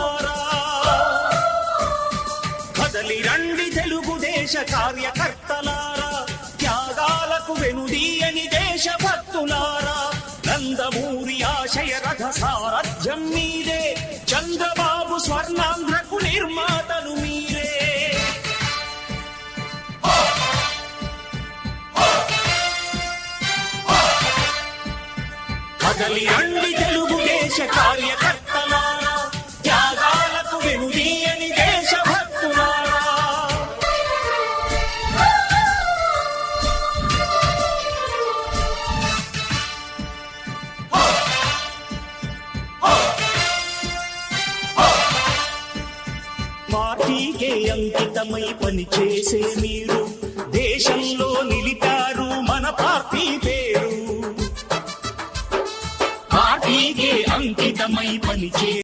భక్తులారా, కదలి రండి తెలుగుదేశ కార్యకర్తలారా, త్యాగాలకు వెనుదీయని దేశభక్తులారా. నందమూరి ఆశయ రథ సారథ్యం మీరే, చంద్రబాబు స్వర్ణాంధ్రకు నిర్మాతలు మీరే. కదలి రండి తెలుగుదేశ కార్యకర్తలారా, త్యాగాలకు వెనుదీయని దేశభక్తులారా. పార్టీకే అంకితమై పనిచేసే మీరు దేశంలో నిలిపారు మన పార్టీ పేరు. పార్టీకే అంకితమై పనిచే